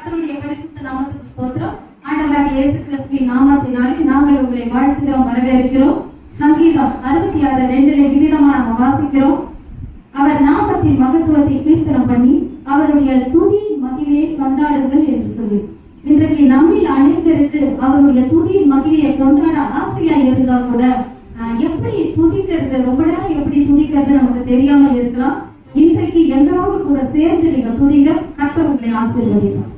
கர்த்தருடைய பரிசுத்த நாமத்துக்கு ஸ்தோத்திரம். ஆண்டவராகிய இயேசு கிறிஸ்துவின் நாமத்தினாலே நாங்கள் உங்களை வாழ்த்துகிறோம், வரவேற்கிறோம். சங்கீதம் 66:2 விதமாக நாம் வாசிக்கிறோம். அவர் நாமத்தின் மகத்துவத்தை கீர்த்தனம் பண்ணி அவருடைய துதி மகிமையை கொண்டாடுங்கள் என்று சொல்லி. இன்றைக்கு நம்மில் அநேகருக்கு அவருடைய துதி மகிமையை கொண்டாட ஆசையா இருந்தா கூட எப்படி துதிக்கிறது, ரொம்ப நேரம் எப்படி துதிக்கிறது நமக்கு தெரியாம இருக்கலாம். இன்றைக்கு எல்லாரோடு கூட சேர்ந்து நீங்க துதிங்க. கர்த்தர் உங்களை ஆசீர்வதிப்பார்.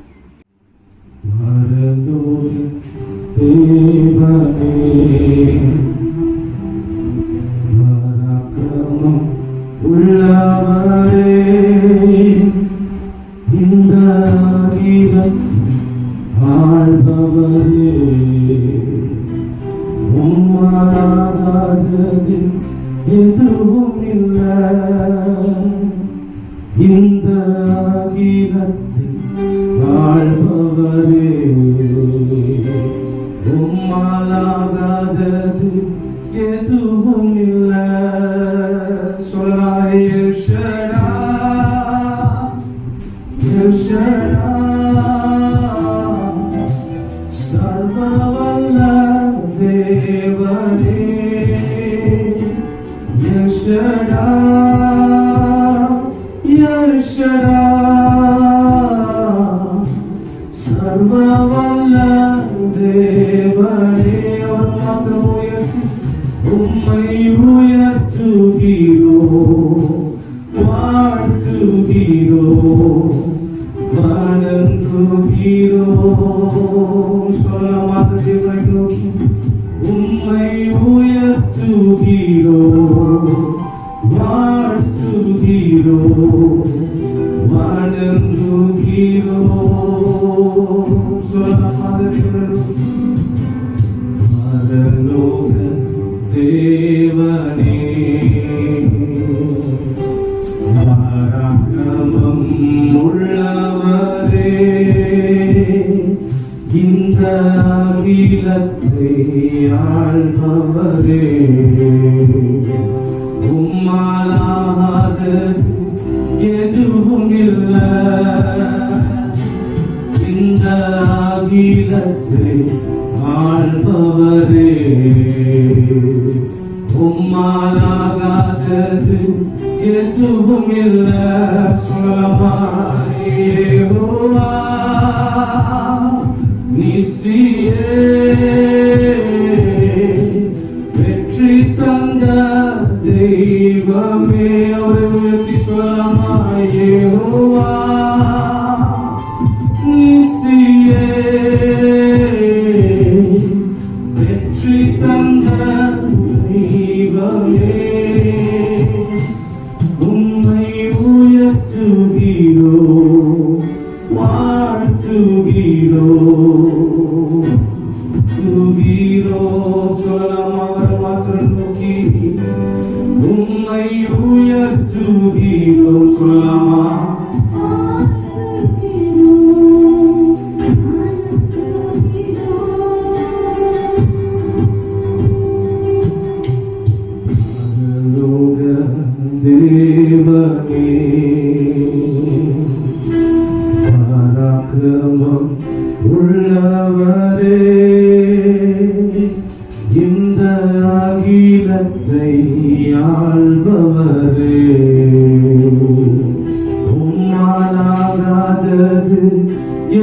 உள்ளவரே இந்த ஆழ்பவரே உம்மாலாகாதது எதுவும் இல்லை. இந்த அகிலத்தில் ஆழ்பவரே உம்மாலாகாதது எதுவும் இல்லை. சொல்லாய் எல்ஷடா எல்ஷடா சர்வவல்ல தேவனே எல்ஷடா எல்ஷடா சர்வவல்ல தேவனே. அவர் மாத்திரம் உயர்த்தி உம்மை உயர்த்துகிறோ வாழ்த்துகிறோ வணங்குகிறோ. சொல்ல மாத்திரை நோக்கி உம்மை உயர்த்துகிறோ வாழ்த்துகிறோ வணங்குகிறோ. சொல்ல மாத்திரை பரலோக தேவனே பராக்கிரமம் உள்ளவரே இந்த அகிலத்தை ஆள்பவரே உம்மாலாகாதது எதுவும் இல்லை. இந்த அகிலத்தை ஆள்பவரே உம்மாலாகாதது எதுவும் இல்லை. சொல்லமாய் யெகோவா நிசியே வெற்றி தந்த தெய்வமே. அவரை உயர்த்தி சொல்லமாய் யெகோவா நிசியே வெற்றி தந்த தெய்வமே. உம்மை உயர்த்துகிறோ வாழ்த்துகிறோ துகிறோ. சொல்லலாம் அவர் மாத்திரம் நோக்கி உம்மை உயர்த்துகிறோ. சொல்லலாமா தேவனே பராக்கிரமம் உள்ளவரே இந்த அகிலத்தை ஆள்பவரே உம்மாலாகாதது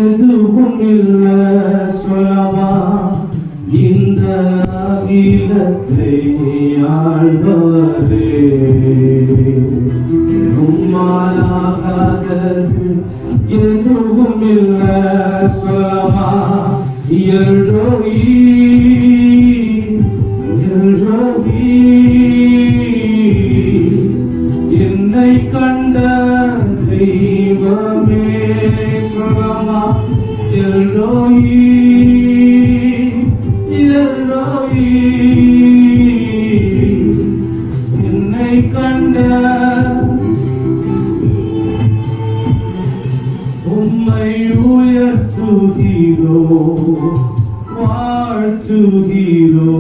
எதுவும் இல்லை. சொல்லவா இந்த அகிலத்தை ஆள்பவரே உம்மாலாகாதது எதுவும் இல்லை. சொல்லவா எல்ரோயி எல்ரோயி என்னை கண்ட தெய்வமே. சொல்லவா எல்ரோயி எல்ரோயி என்னை கண்ட உம்மை உயர்த்துகிறோ வாழ்த்துகிறோ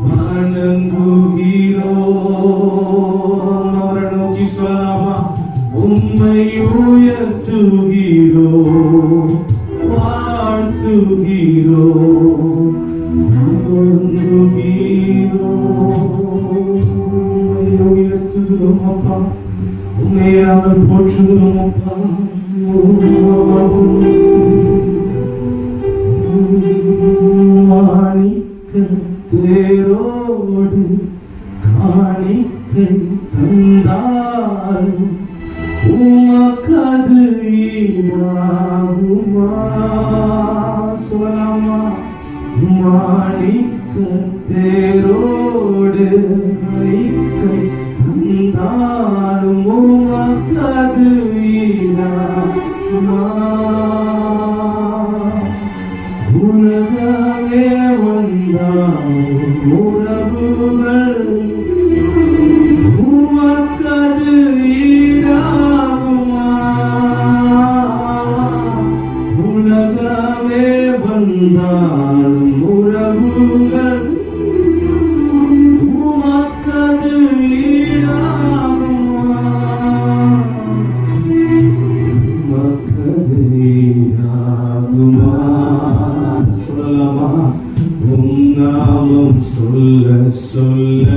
வணங்குகிறோ. அவரை நோக்கி சொல்லலாமா உம்மை உயர்த்துகிறோ போற்றுகிறோம் அப்பா. மாணிக்க தேரோடு காணிக்கை தந்தாலும் உமக்கது ஈடாகுமா? சொல்லலாமா? மாணிக்க தேரோடு காணிக்கை தந்தாலும் உமக்கது ஈடாகுமா? உலகமே வந்தாலும் உறவுகள் உமக்கது ஈடாகுமா? உலகமே வந்தாலும் உறவுகள் உமக்கது ஈடாகுமா? உமக்கது ஈடாகுமா? சொல்லலாமா? உம் நாமம் சொல்ல சொல்ல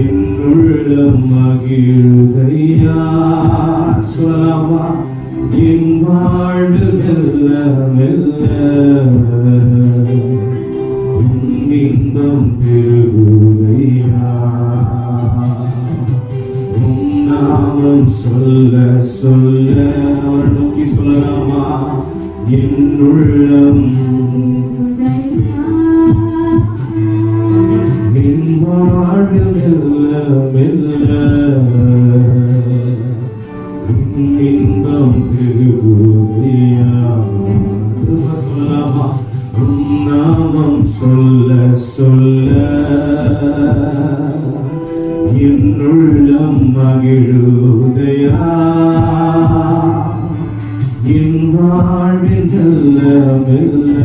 என்னுள்ளம் மகிழுதையா. சொல்லலாமா? என் வாழ்வு மெல்ல மெல்ல உம் இன்பம் பெருகுதையா. உம் நாமம் சொல்ல சொல்ல அவர் நோக்கி சொல்லலாமா? என்னுள்ளம் என் வாழ்வு மெல்ல மெல்ல இன்பம் பெருகுதையா. சொல்லலாமா? உம் நாமம் சொல்ல சொல்ல என்னுள்ளம் மகிழுதையா. என் வாழ்வில் மெல்ல மெல்ல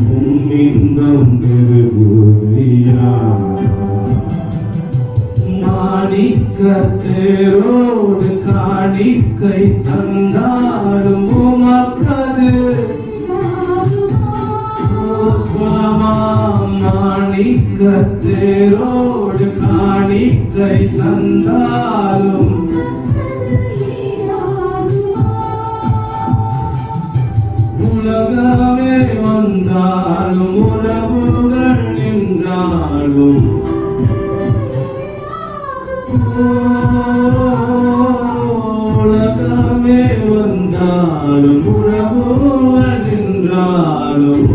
உம் இன்பம் பெருகுதையா. மாணிக்க தேரோடு காணிக்கை தந்தாலும் உமக்கது மாணிக்க தேரோடு காணிக்கை தந்தாலும் உலகமே வந்தாலும் உறவுகள் நின்றாலும் உலகமே வந்தாலும் உறவுகள் நின்றாலும்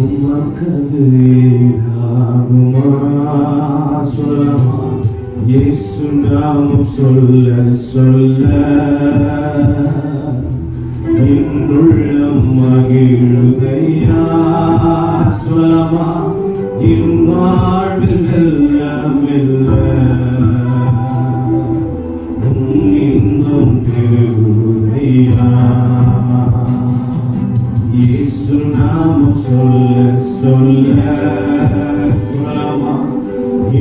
உமக்கது ஈடாகுமா? சொல்லலாமா? இயேசு நாமம் சொல்ல சொல்ல என்னுள்ளம் மகிழுதையா. சொல்லலாமா? என் வாழ்வில் மெல்ல மெல்ல உம் இன்பம் பெருகுதையா. இயேசு நாமம் சொல்ல சொல்ல சொல்லலாமா?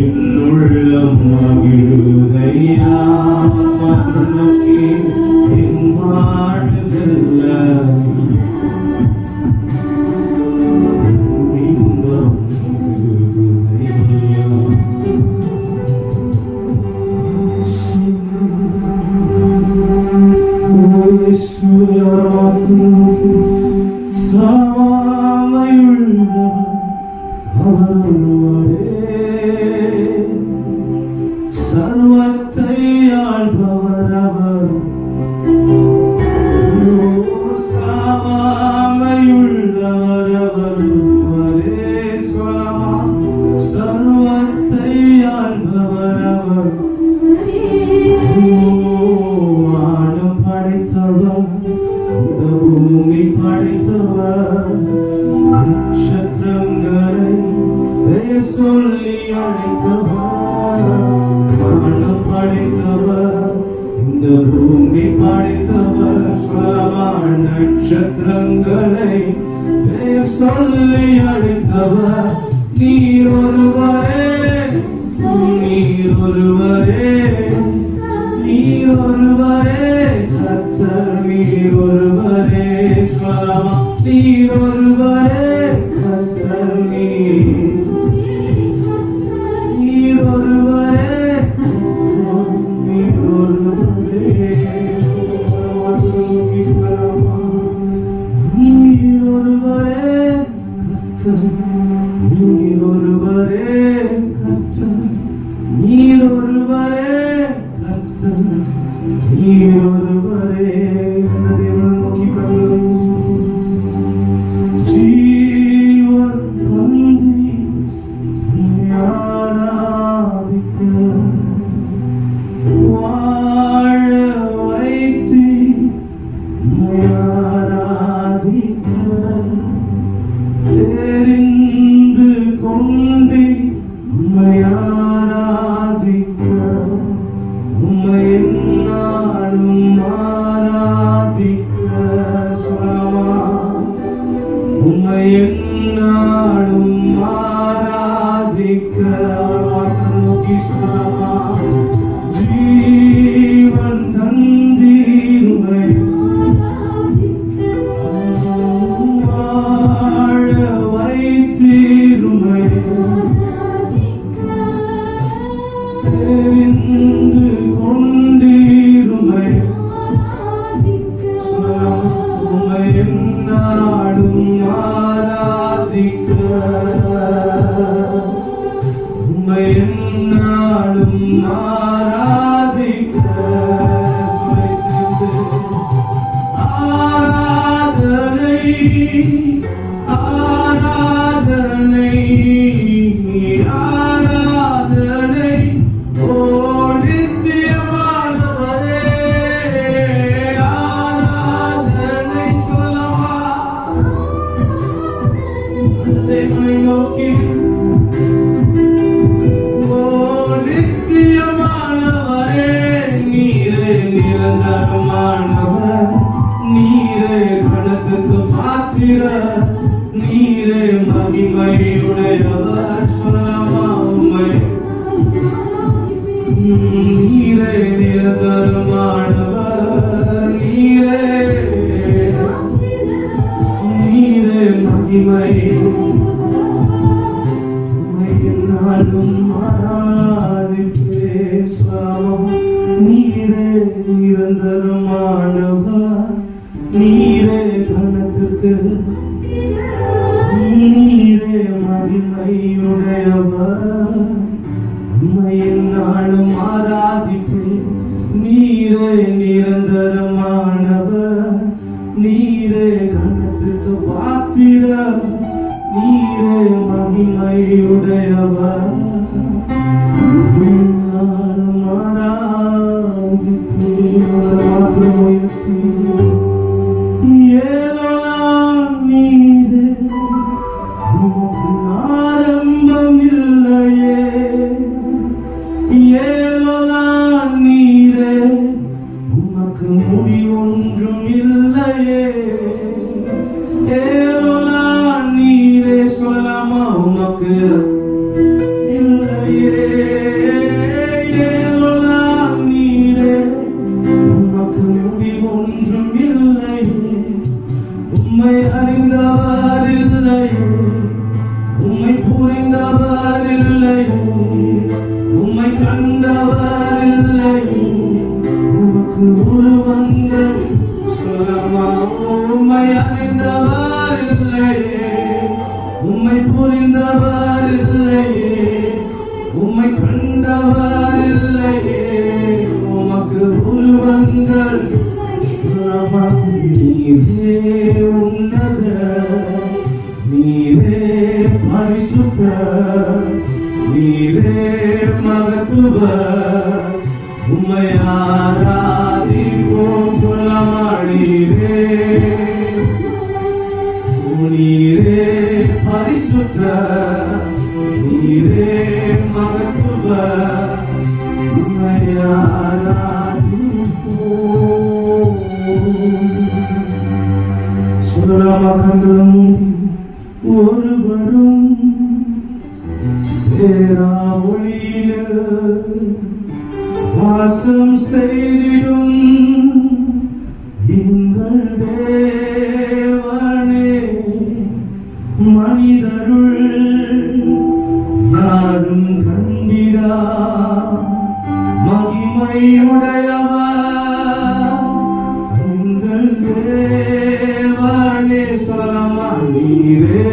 என்னுள்ளம் மகிழுதையா. மாத்திரம் நோக்கி என் வாழ்வு மெல்ல இன்பம் பெருகுதையா. ஓ இயேசு யார் மாத்திரம் நோக்கி சாவாமையுள்ளவர் அவர் ஒருவரே. சர்வத்தை ஆள்பவர் அவர். சாவாமையுள்ளவர் அவர் ஒருவரே. சொல்லலாமா? சர்வத்தை ஆள்பவர் அவர். வானம் படைத்தவர் இந்த பூமி படைத்தவர். நட்சத்திரங்களை பெயர் சொல்லி அழைத்தவர். வானம் படைத்தவர் இந்த பூமி படைத்தவர். சொல்லலாமா? நட்சத்திரங்களை பெயர் சொல்லி அழைத்தவர். நீர் ஒருவரே நீர் ஒருவரே நீர் ஒருவரே கர்த்தர் நீர் ஒருவரே. சொல்லலாமா? நீர் ஒருவரே கர்த்தர் உம்மை எந்நாளும் ஆராதிக்க நோக்கி சொல்லலாம். ஜீவன் தந்தீருமை வாழ வைத்தீருமை தெரிந்து கொண்டீருமை உம்மை எந்நாளும் ஆராதிக்க உம்மை எந்நாளும் ஆராதிக்க ஆராதனை ஆராதனை ஆராதனை ஓ நித்தியமானவரே ஆராதனை சொல்லவா தேவனை நோக்கி ஓ நித்தியமானவரே நீரே நிரந்தரமானவர் நீரே கணத்துக்கு பாத்திர நீரே மகிமையுடையவர் சொல்லலாமா உம்மை நீரே நிரந்தரமானவர் நீரே நீரே மகிமை உம்மை எந்நாளும் ஆராதிப்பேன் சொல்லலாமா நீரே நிரந்தரமானவர் நீரே கணத்துக்கு நீரே மகிமையுடையவர் உம்மை எந்நாளும் ஆராதிப்பேன் நீரே நிரந்தரமானவர் நீரே கணத்துக்கு பாத்திர நீரே மகிமையுடையவர் எந்நாளும் ஆராதிப்பேன் ஏலோலாம் நீரே உமக்கு ஆரம்பம் இல்லையே ஏலோலாம் நீரே உமக்கு முடிவொன்றும் இல்லையே ஏலோலாம் நீரே சொல்லலாமா உமக்கு இல்லையே ஏலோலாம் நீரே உமக்கு முடிவொன்றும் இல்லையே உம்மை அறிந்தவர் இல்லையே உம்மை புரிந்தவர் இல்லையே உம்மை கண்டவர் இல்லையே உமக்கு உருவங்கள் சொல்லமா உம்மை அறிந்தவர் இல்லையே உம்மை புரிந்தவர் இல்லையே உம்மை கண்டவர் இல்லையே உமக்கு உருவங்கள் நீரே உன்னத நீரே பரிசுத்த நீரே மகத்துவ உம்மை ஆராதிப்போம் சொல்லமா நீரே நீரே பரிசுத்த நீரே மகத்துவ உம்மை ஆராதிப்போம் சொல்லலாமா கண்களும் ஒருவரும் சேரா ஒளியில் வாசம் செய்திடும் எங்கள் தேவனே மனிதருள் யாரும் கண்டிடா மகிமையுடையவர் எங்கள் தேவனே சொல்லலாமா நீரே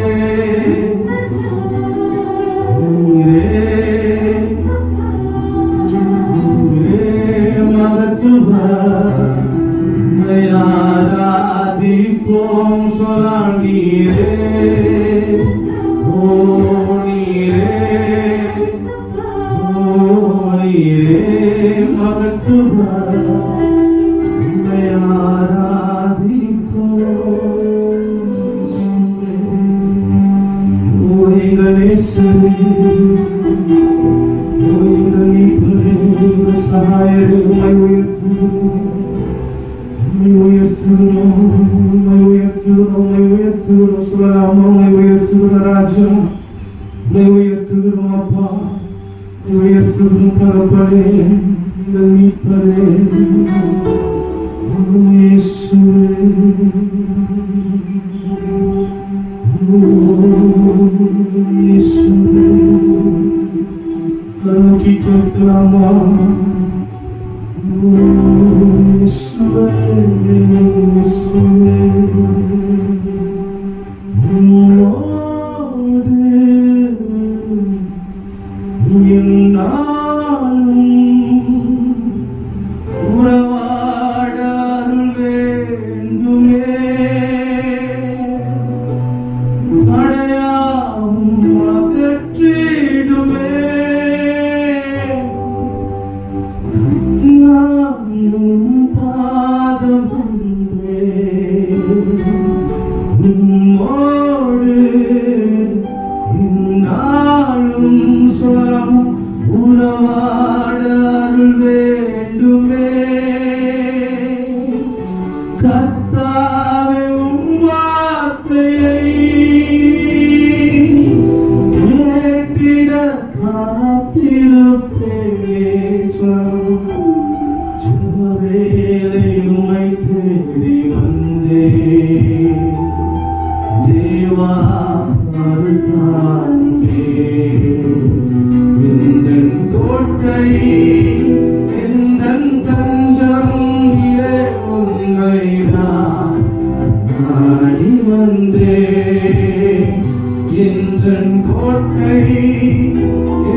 ஆராதிப்போம் சொல்லலாம் நீரே ஓ நீரே மகத்துவ ஆராதிப்போம் ஓ எங்களே சரி ஓ எங்கள் நீப்பரே சகாயரே உம்மை உயர்த்துகிறோம் உம்மை உயர்த்துகிறோம், உம்மை உயர்த்துகிறோம். சொல்லலாமா? உம்மை உயர்த்துகிறோம் ராஜா, உம்மை உயர்த்துகிறோம் அப்பா, உம்மை உயர்த்துகிறோம் தகப்பனே, எங்கள் மீட்பரே இயேசுவே. இயேசுவே நோக்கி கேட்கலாமா? இயேசுவே இயேசுவே உம்மோடு எந்நாளும் உறவாட அருள் வேண்டுமே. தடையாவும் அகற்றிடுமே. நானும் பாதம் வந்தே உம்மோடு இந்நாளும் சொல்லலாம் உறவாட அருள் வேண்டுமே. கர்த்தாவே உம் வார்த்தையை கேட்டிட காத்திருப்பேனே. ஜெபவேளை உம்மை தேடி வந்தேன். தேவா அருள் தாருமே. எந்தன் கோட்டை எந்தன் தஞ்சம் நீரே, உம்மை நான் நாடி வந்தேன். எந்தன் கோட்டை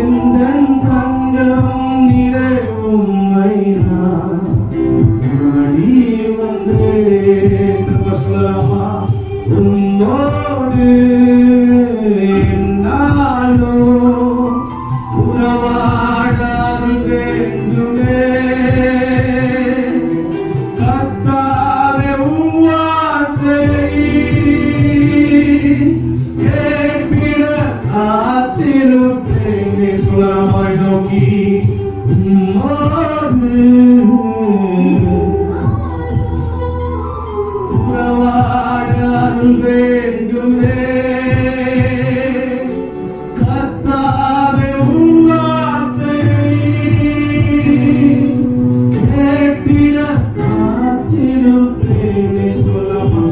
எந்தன் தஞ்சம் நீரே, உம்மை நான் நாடி வந்தேன். சொல்லலாமா? உம்மோடு எந்நாளோ உறவாட அருள் வேண்டுமே. கர்த்தாவே உம் வார்த்தையை கேட்பிட காத்திருப்பேனே. சொல்லலாமா? நோக்கி உம்மோடு உறவாட அருள் வேண்டுமே. கர்த்தாவே உம் வார்த்தையை கேட்டிட காத்திருப்பேனே. சொல்லலாமா?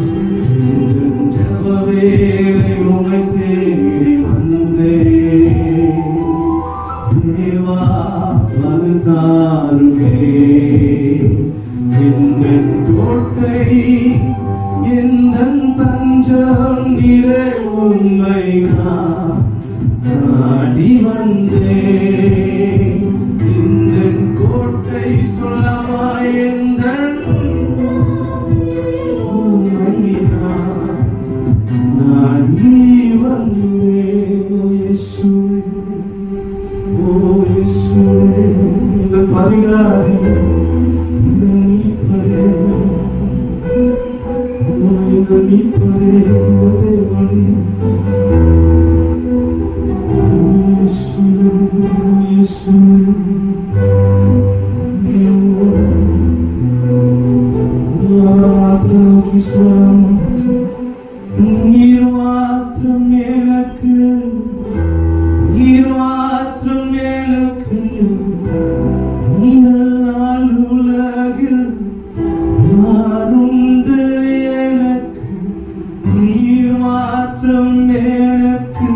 ஜெபவேளை உம்மை தேடி வந்தேன். தேவா அது தாருமே. எந்தன் கோட்டை எந்தன் தஞ்சம் நீரே, உம்மை நான் நாடி வந்தேன். எந்தன் கோட்டை சொல்லவா? எந்தன் உம்மை நான் நாடி வந்தேன். இயேசுவே ஓ இயேசுவே எங்கள் பரிகாரி, எங்கள் மீட்பரே, எங்கள் மீட்பரே, எங்கள் தேவனே. இயேசுவே இயேசுவே மாத்திரம் நோக்கி சொல்லலாமா? நீர் மாத்திரம் எனக்கு, நீர் மாத்திரம் எனக்கு, நீரல்லால் உலகில் யாருண்டு எனக்கு. நீர் மாத்திரம் எனக்கு,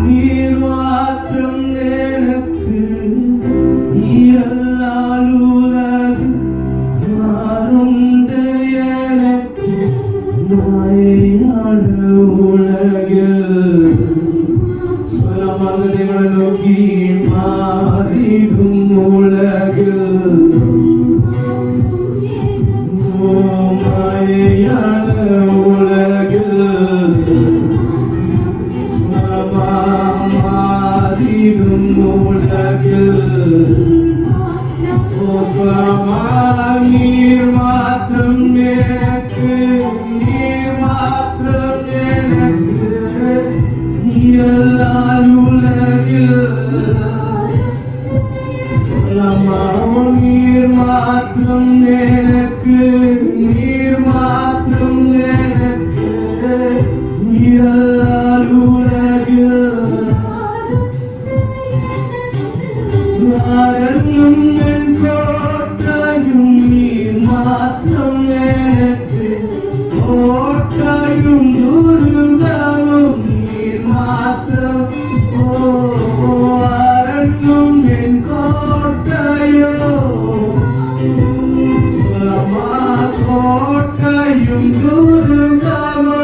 நீர் மாத்திரம் எனக்கு, நீரல்லால் உலகில் யாருண்டு எனக்கு. மாயையான உலகில் சொல்லமாக தேவனை நோக்கி மாறிடும் உலகில், மாயையான உலகில் மாறிடும் உலகில். நீர் மாத்திரம் எனக்கு, நீர் மாத்திரம் எனக்கு, நீரல்லால் உலகில் நீர் மாத்திரம் எனக்கு, நீர் மாத்திரம் நீயல்லால் உலகில் யாரென்னும் என் கோட்டையும் நீர் மாத்திரம் எனக்கு கோட்டையும் துருகமும் நீர் மாத்திரம் யாரென்னும் என் கோட்டையோ சொல்லமா கோட்டையும் துருகமோ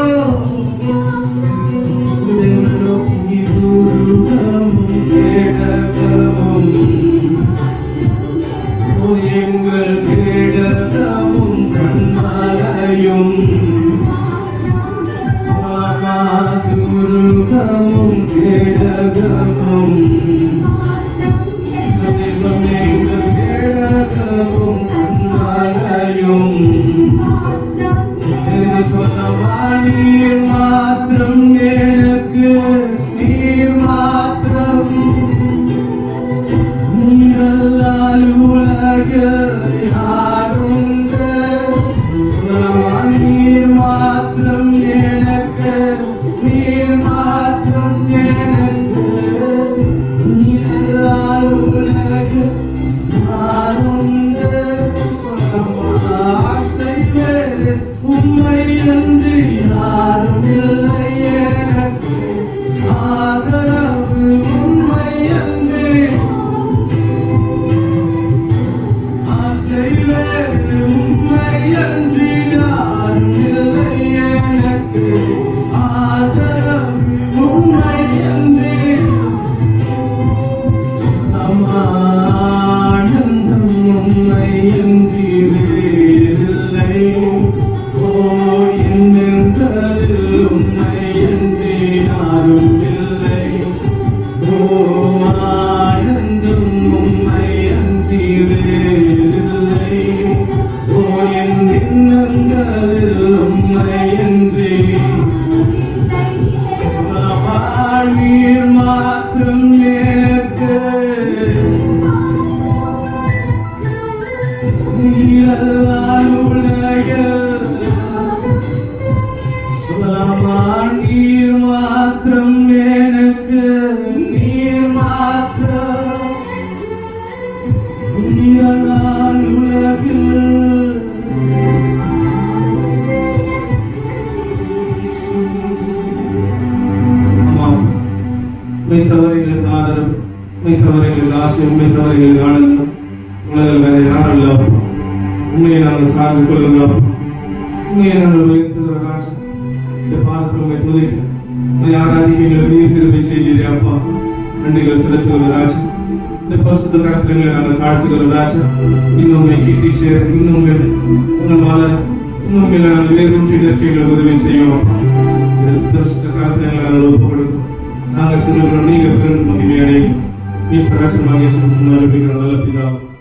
துருகமும் கேடகமும் எங்கள் கேடகமும் கண்மலையும் துருகமும் கேடகமும் எங்கள் கேடகமும் கண்மலையும் சொல்லமா நீர் மாத்திரம் எனக்கு நீர் மாத்திரம் நீயல்லால் உலகில் யாருண்டு சொல்லமா நீர் மாத்திரம் எனக்கு நீர் மாத்திரம் எனக்கு நீயல்லால் உலகில் யாருண்டு சொல்லமா செய்வேன் உம்மை என்று யாரும் இல்லை எனக்கு ஆதரவு உம்மை என்று ஆசைவேன் உம்மை என்று யாரும் இல்லை எனக்கு ஆதரவு உம்மை என்று ஆனந்தம் உம்மை என்று வேறில்லை உம்மை என்று யாரும் இல்லை ஆனந்தம் உம்மை அன்றி வேறில்லை என் எண்ணங்களில் உம்மை அன்றி நீர் மாத்திரம் எனக்கு நீயல்லால் உலகில் சொல்லமா நீர் மாத்திரம் எனக்கு நீர் மாத்திரம் நீயல்லால் உலகில் தவறுகளுக்கு ஆதரவு தவறுகளுக்கு ஆசை தவறுகளுக்கு ஆனந்தம் உலகில் வேற யாரும் இல்லை உண்மையை நாங்கள் சார்ந்து கொள்ளுங்கள் உண்மையை நாங்கள் உயர்த்துகிற ராஜா இந்த பாதத்தில் உண்மை துதிக்க ஆராதிக்க நீர் திருப்பி செய்கிறீரே அப்பா நன்றிகள் செலுத்துகிற ராஜா இந்த பரிசுத்த கருத்துக்களை நாங்கள் தாழ்த்துகிற ராஜா இன்னும் கிட்டி சேர இன்னும் உங்கள் வாழ இன்னும் நாங்கள் வேறொன்றி நிற்கைகளை உதவி செய்வோம் பரிசுத்த கருத்துக்களை நாங்கள் ஒப்புக் கொடுக்கிறோம் நாங்கள் சிறுவர்கள் நீங்கள் பெரும் மகிமை அடையும் நீ பிரகாசமாக நல்ல பிதாவும்